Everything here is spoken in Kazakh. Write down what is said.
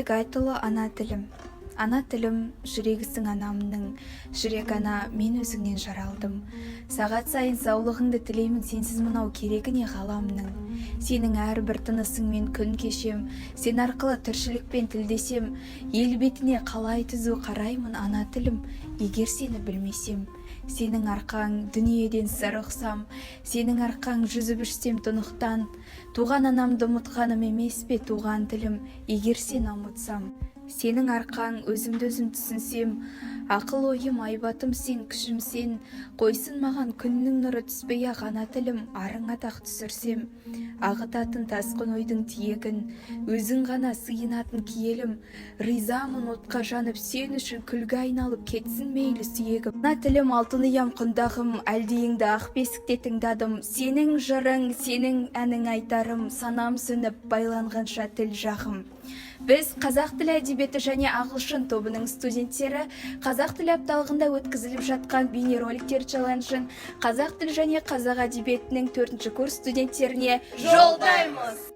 Жүрек айтылы ана тілім. Ана тілім жүрегісің анамның, жүрек ана мен өзіңнен жаралдым. Сағат сайын саулығыңды тілеймін, сенсіз мынау керегі не ғаламның. Сенің әрбір тынысың мен күн кешем, сен арқылы тіршілікпен тілдесем, ел бетіне қалай түзу қараймын ана тілім, егер сені білмесем. Сенің арқаң дүниеден сыр ұқсам, сенің арқаң жүзіп ішсем тұнықтан, туған анамды ұмытқаным емес пе туған тілім, егер сені ұмытсам. Сенің арқаң өзімді өзім түсінсем, ақыл ойым айбатым сен, күшім сен, қойсын маған күннің нұры түспей ақ ана тілім, арың атақ түсірсем. Ағытатын тасқын ойдың тиегін, өзің ғана сыйынатын киелім, ризамын отқа жанып сен үшін күлге айналып кетсін мейлі сүйегім. Ана тілім алтын ұям құндағым, әлдейіңді ақ бесікте тыңдадым, сенің жырың, сенің әнің айтарым, санам сөніп байланғанша тіл жағым. Біз қазақ тілі әдебиеті және ағылшын тобының студенттері қазақ тілі апталығында өткізіліп жатқан бейнероликтер челленджін қазақ тілі және қазақ әдебиетінің 4-ші курс студенттеріне жолдаймыз.